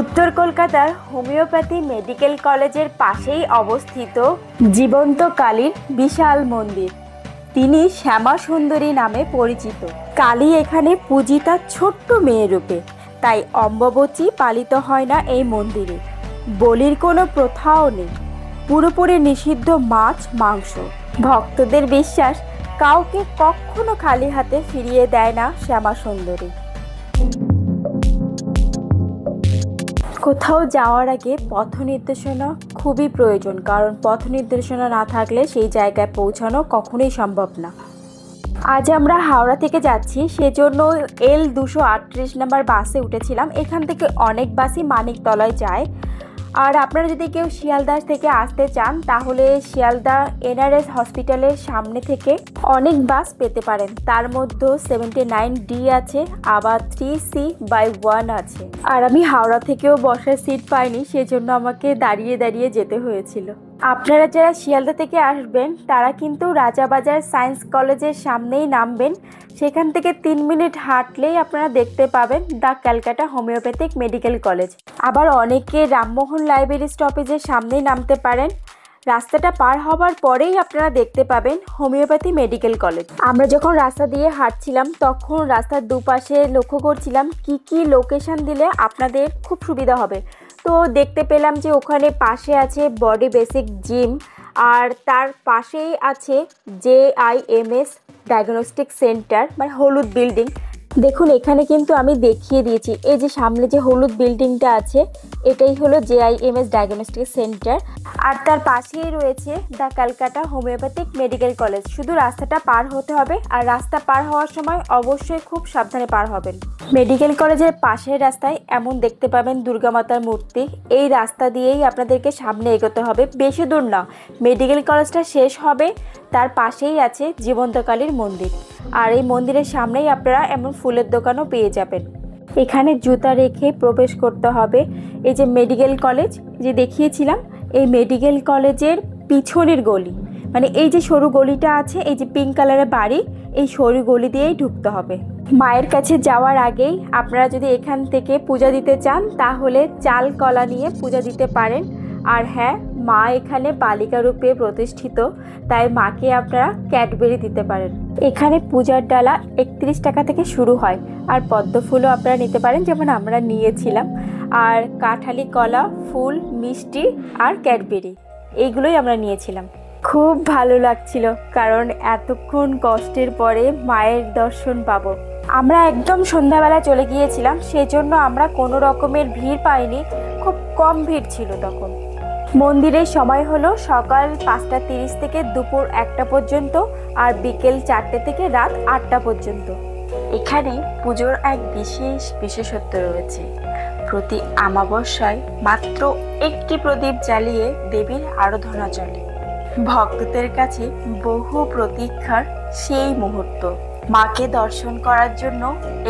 উত্তর কলকাতার homeopathy medical কলেজের পাশেই অবস্থিত জীবন্ত কালীর বিশাল মন্দির। তিনি শ্যামা সুন্দরী নামে পরিচিত। কালী এখানে পূজিতা ছোট্ট মেয়ে রূপে, তাই অম্বুবাচী পালিত হয় না এই মন্দিরে। বলির কোনো প্রথাও নেই, পুরোপুরি নিষিদ্ধ মাছ মাংস। ভক্তদের বিশ্বাস, কাউকে কখনো খালি হাতে ফিরিয়ে দেয় না শ্যামা সুন্দরী। কোথাও যাওয়ার আগে পথ নির্দেশনা খুবই প্রয়োজন, কারণ পথ নির্দেশনা না থাকলে সেই জায়গায় পৌঁছানো কখনোই সম্ভব না। আজ আমরা হাওড়া থেকে যাচ্ছি, সেজন্য L238 নাম্বার বাসে উঠেছিলাম। এখান থেকে অনেক বাসই মানিকতলায় যায়। আর আপনারা যদি কেউ শিয়ালদা থেকে আসতে চান, তাহলে শিয়ালদা NRS হসপিটালের সামনে থেকে অনেক বাস পেতে পারেন। তার মধ্যে 79D আছে, আবার 3C/1 আছে। আর আমি হাওড়া থেকেও বসার সিট পাইনি, সেজন্য আমাকে দাঁড়িয়ে দাঁড়িয়ে যেতে হয়েছিল। আপনারা যারা শিয়ালদা থেকে আসবেন, তারা কিন্তু রাজাবাজার সায়েন্স কলেজের সামনেই নামবেন। সেখান থেকে 3 মিনিট হাঁটলেই আপনারা দেখতে পাবেন the Calcutta homeopathic medical college. আবার অনেকে রামমোহন লাইব্রেরি স্টপেজের সামনেই নামতে পারেন। রাস্তাটা পার হবার পরেই আপনারা দেখতে পাবেন হোমিওপ্যাথি মেডিকেল কলেজ। আমরা যখন রাস্তা দিয়ে হাঁটছিলাম, তখন রাস্তার দুপাশে লক্ষ্য করছিলাম কি লোকেশন দিলে আপনাদের খুব সুবিধা হবে। তো দেখতে পেলাম যে ওখানে পাশে আছে বডি বেসিক জিম, আর তার পাশেই আছে JIMS ডায়াগনস্টিক সেন্টার, মানে হলুদ বিল্ডিং। দেখুন, এখানে কিন্তু আমি দেখিয়ে দিয়েছি। এই যে সামনে যে হলুদ বিল্ডিংটা আছে, এটাই হলো JIMS ডায়াগনস্টিক সেন্টার। আর তার পাশেই রয়েছে the Calcutta homeopathic medical college. শুধু রাস্তাটা পার হতে হবে, আর রাস্তা পার হওয়ার সময় অবশ্যই খুব সাবধানে পার হবেন। মেডিকেল কলেজের পাশের রাস্তায় এমন দেখতে পাবেন দুর্গা মাতার মূর্তি। এই রাস্তা দিয়েই আপনাদেরকে সামনে এগোতে হবে, বেশি দূর না। মেডিকেল কলেজটা শেষ হবে, তার পাশেই আছে জীবন্ত কালীর মন্দির। আর এই মন্দিরের সামনেই আপনারা এমন ফুলের দোকানও পেয়ে যাবেন। এখানে জুতা রেখে প্রবেশ করতে হবে। এই যে মেডিকেল কলেজ যে দেখিয়েছিলাম, এই মেডিকেল কলেজের পিছনের গলি, মানে এই যে সরু গলিটা আছে, এই যে পিঙ্ক কালারের বাড়ি, এই সরু গলি দিয়েই ঢুকতে হবে। মায়ের কাছে যাওয়ার আগেই আপনারা যদি এখান থেকে পূজা দিতে চান, তাহলে চাল কলা নিয়ে পূজা দিতে পারেন। আর হ্যাঁ, মা এখানে বালিকা রূপে প্রতিষ্ঠিত, তাই মাকে আপনারা ক্যাডবেরি দিতে পারেন। এখানে পূজার ডালা 31 টাকা থেকে শুরু হয়, আর পদ্ম ফুলও আপনারা নিতে পারেন, যেমন আমরা নিয়েছিলাম। আর কাঁঠালি কলা, ফুল, মিষ্টি আর ক্যাডবেরি, এইগুলোই আমরা নিয়েছিলাম। খুব ভালো লাগছিল, কারণ এতক্ষণ কষ্টের পরে মায়ের দর্শন পাবো। আমরা একদম সন্ধ্যাবেলা চলে গিয়েছিলাম, সেজন্য আমরা কোনো রকমের ভিড় পাইনি, খুব কম ভিড় ছিল তখন। মন্দিরের সময় হলো সকাল 5:30 থেকে দুপুর 1টা পর্যন্ত, আর বিকেল 4টে থেকে রাত 8টা পর্যন্ত। এখানে পুজোর এক বিশেষত্ব রয়েছে। প্রতি অমাবস্যায় মাত্র একটি প্রদীপ জ্বালিয়ে দেবীর আরাধনা চলে। ভক্তদের কাছে বহু প্রতীক্ষার সেই মুহূর্ত। মাকে দর্শন করার জন্য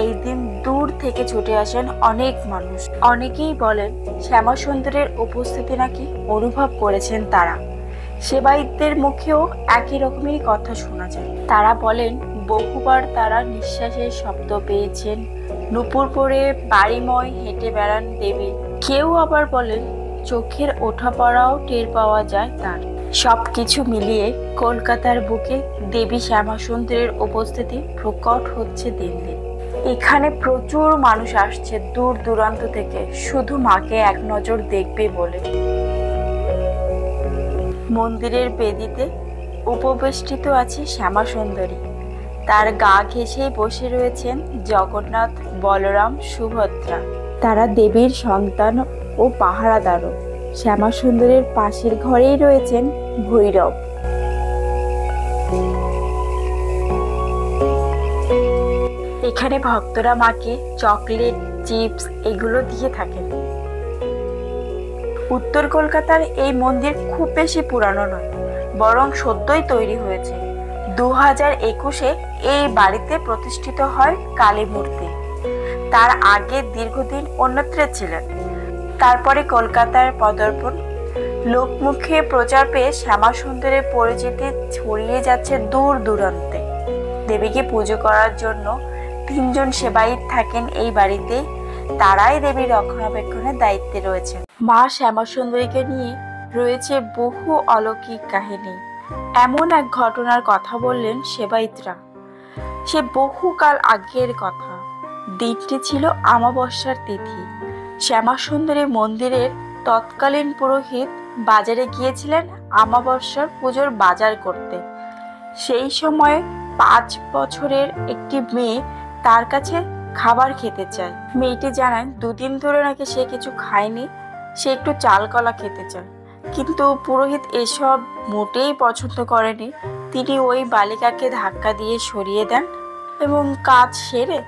এই দিন দূর থেকে ছুটে আসেন অনেক মানুষ। অনেকেই বলেন শ্যামা সুন্দরীর উপস্থিতি নাকি অনুভব করেছেন তারা। সেবায়িতদের মুখেও একই রকমেরই কথা শোনা যায়। তারা বলেন বহুবার তারা নিঃশ্বাসের শব্দ পেয়েছেন, নূপুর পরে বাড়িময় হেঁটে বেড়ান দেবী। কেউ আবার বলেন চোখের ওঠা পড়াও টের পাওয়া যায় তার। সবকিছু মিলিয়ে কলকাতার বুকে দেবী শ্যামা সুন্দরীর উপস্থিতি প্রকট হচ্ছে দিন দিন। এখানে প্রচুর মানুষ আসছে দূর দূরান্ত থেকে, শুধু মাকে এক নজর দেখবে বলে। মন্দিরের বেদিতে উপবেষ্টিত আছে শ্যামা সুন্দরী। তার গা ঘেঁষেই বসে রয়েছেন জগন্নাথ, বলরাম, সুভদ্রা। তারা দেবীর সন্তান ও পাহারাদারও। শ্যামা সুন্দরীর পাশের ঘরেই রয়েছেন ভৈরব। এখানে ভক্তরা মাকে চকলেট, চিপস এগুলো দিয়ে থাকেন। উত্তর কলকাতার এই মন্দির খুব বেশি পুরানো নয়, বরং সদ্যই তৈরি হয়েছে। 2021-এ এই বাড়িতে প্রতিষ্ঠিত হয় কালী মূর্তি। তার আগে দীর্ঘদিন অন্যত্র ছিলেন। তারপরে কলকাতার পদার্পণ, লোকমুখে প্রচার পেয়ে শ্যামা সুন্দরীর পরিচিতি ছড়িয়ে যাচ্ছে দূর দূরান্তে। দেবীকে পুজো করার জন্য 3 জন সেবায়িত থাকেন এই বাড়িতে। তারাই দেবীর রক্ষণাবেক্ষণের দায়িত্বে রয়েছে। মা শ্যামাসুন্দরীকে নিয়ে রয়েছে বহু অলৌকিক কাহিনী। এমন এক ঘটনার কথা বললেন সেবায়িতরা। সে বহুকাল আগের কথা। দিনটি ছিল অমাবস্যার তিথি। শ্যামাসুন্দরী মন্দিরের তৎকালীন পুরোহিত বাজারে গিয়েছিলেন অমাবস্যার পুজোর বাজার করতে। সেই সময় 5 বছরের একটি মেয়ে তার কাছে খাবার খেতে চায়। মেয়েটি জানায় 2 দিন ধরে নাকি সে কিছু খায়নি, সে একটু চাল কলা খেতে চায়। কিন্তু পুরোহিত এসব মোটেই পছন্দ করেনি। তিনি ওই বালিকাকে ধাক্কা দিয়ে সরিয়ে দেন এবং কাজ সেরে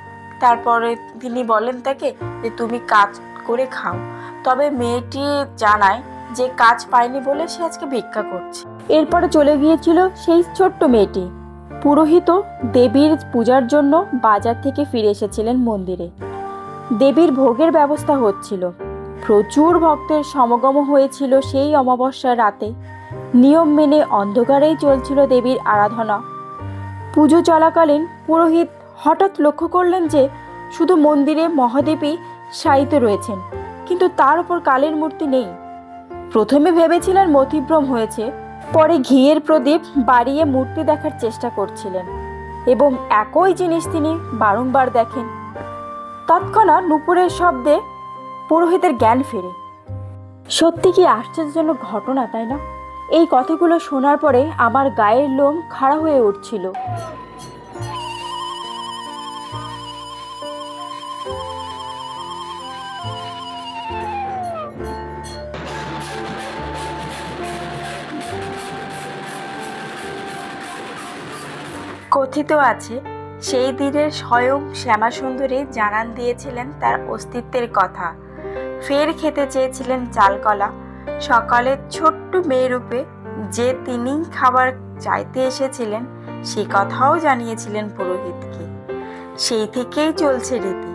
তারপরে তিনি বলেন তাকে যে তুমি কাজ করে খাও। তবে মেয়েটি জানায় যে কাজ পায়নি বলে সে আজকে ভিক্ষা করছে। এরপরে চলে গিয়েছিল সেই ছোট্ট মেয়েটি। পুরোহিত দেবীর পূজার জন্য বাজার থেকে ফিরে এসেছিলেন মন্দিরে। দেবীর ভোগের ব্যবস্থা হচ্ছিল। প্রচুর ভক্তের সমাগম হয়েছিল সেই অমাবস্যার রাতে। নিয়ম মেনে অন্ধকারেই চলছিল দেবীর আরাধনা। পুজো চলাকালীন পুরোহিত হঠাৎ লক্ষ্য করলেন যে শুধু মন্দিরে মহাদেবী শায়িত রয়েছেন, কিন্তু তার উপর কালের মূর্তি নেই। প্রথমে ভেবেছিলেন মতিভ্রম হয়েছে, পরে ঘিয়ের প্রদীপ বাড়িয়ে মূর্তি দেখার চেষ্টা করছিলেন এবং একই জিনিস তিনি বারংবার দেখেন। তৎক্ষণাৎ নূপুরের শব্দে পুরোহিতের জ্ঞান ফেরে। সত্যি কি আশ্চর্যজনক ঘটনা, তাই না? এই কথাগুলো শোনার পরে আমার গায়ের লোম খাড়া হয়ে উঠছিল। কথিত আছে সেই দিনের স্বয়ং শ্যামাসুন্দরী জানান দিয়েছিলেন তার অস্তিত্বের কথা। ফের খেতে চেয়েছিলেন চালকলা। সকালে ছোট্ট মেয়ে রূপে যে তিনি খাবার চাইতে এসেছিলেন সে কথাও জানিয়েছিলেন পুরোহিতকে। সেই থেকেই চলছে রীতি।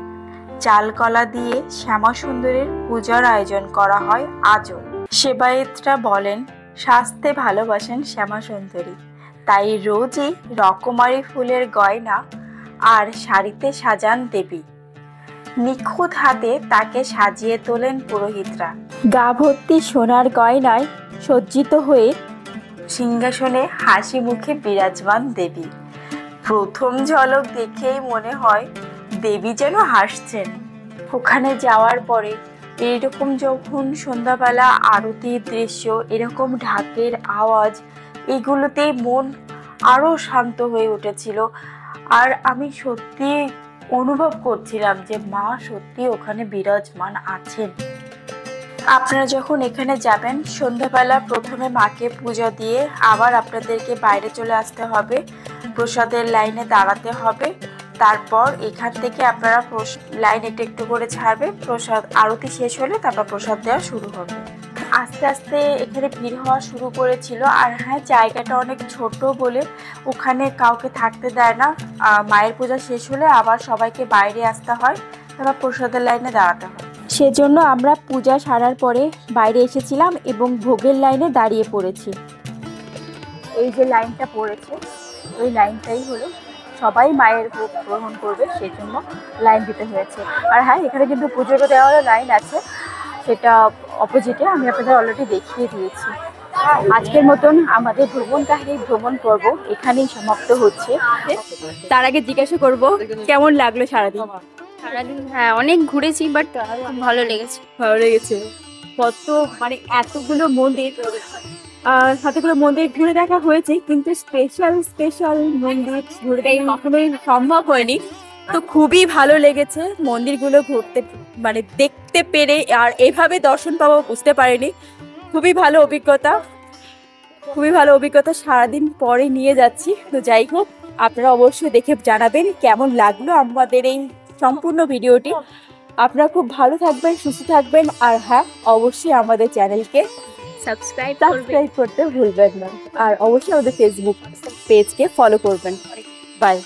চালকলা দিয়ে শ্যামাসুন্দরীর পূজার আয়োজন করা হয় আজও। সেবায়েতরা বলেন সাজতে ভালোবাসেন শ্যামাসুন্দরী, তাই রোজই রকমারি ফুলের গয়না আর শাড়িতে সাজান দেবী। নিখুঁত হাতে তাকে সাজিয়ে তোলেন পুরোহিতরা। গা ভর্তি সোনার গয়নায় সজ্জিত হয়ে সিংহাসনে হাসি মুখে বিরাজমান দেবী। প্রথম ঝলক দেখেই মনে হয় দেবী যেন হাসছেন। ওখানে যাওয়ার পরে এরকম যখন সন্ধ্যাবেলা আরতির দৃশ্য, এরকম ঢাকের আওয়াজ, এগুলোতেই মন আরও শান্ত হয়ে উঠেছিল। আর আমি সত্যি অনুভব করছিলাম যে মা সত্যি ওখানে বিরাজমান আছেন। আপনারা যখন এখানে যাবেন সন্ধ্যাবেলা প্রথমে মাকে পূজা দিয়ে আবার আপনাদেরকে বাইরে চলে আসতে হবে, প্রসাদের লাইনে দাঁড়াতে হবে। তারপর এখান থেকে আপনারা লাইন একটু একটু করে ছাড়বে। প্রসাদ আরতি শেষ হলে তারপর প্রসাদ দেওয়া শুরু হবে। আস্তে আস্তে এখানে ভিড় হওয়া শুরু করেছিল। আর হ্যাঁ, জায়গাটা অনেক ছোট বলে ওখানে কাউকে থাকতে দেয় না। মায়ের পূজা শেষ হলে আবার সবাইকে বাইরে আসতে হয়, তারপর প্রসাদের লাইনে দাঁড়াতে হয়। সেজন্য আমরা পূজা সারার পরে বাইরে এসেছিলাম এবং ভোগের লাইনে দাঁড়িয়ে পড়েছি। এই যে লাইনটা পড়েছে ওই লাইনটাই হলো সবাই মায়ের ভোগ গ্রহণ করবে, সেই জন্য লাইন দিতে হয়েছে। আর হ্যাঁ, এখানে কিন্তু পুজোটা দেওয়ারও লাইন আছে, সেটা অপোজিটে আমি আপনাদের অলরেডি দেখিয়ে দিয়েছি। আজকের মতন আমাদের ভ্রমণ পর্ব এখানেই সমাপ্ত হচ্ছে। তার আগে জিজ্ঞাসা করব কেমন লাগলো সারাদিন? হ্যাঁ, অনেক ঘুরেছি, বাট ভালো লেগেছে। কত মানে এতগুলো মন্দির, কতগুলো মন্দির ঘুরে দেখা হয়েছে, কিন্তু স্পেশাল মন্দির ঘুরে কখনোই সম্ভব হয়নি। তো খুবই ভালো লেগেছে মন্দিরগুলো ঘুরতে, মানে দেখতে পেরে। আর এভাবে দর্শন পাবো বুঝতে পারিনি। খুবই ভালো অভিজ্ঞতা সারাদিন পরে নিয়ে যাচ্ছি। তো যাই হোক, আপনারা অবশ্যই দেখে জানাবেন কেমন লাগলো আমাদের এই সম্পূর্ণ ভিডিওটি। আপনারা খুব ভালো থাকবেন, সুস্থ থাকবেন। আর হ্যাঁ, অবশ্যই আমাদের চ্যানেলকে সাবস্ক্রাইব করতে ভুলবেন না। আর অবশ্যই আমাদের ফেসবুক পেজকে ফলো করবেন। বাই।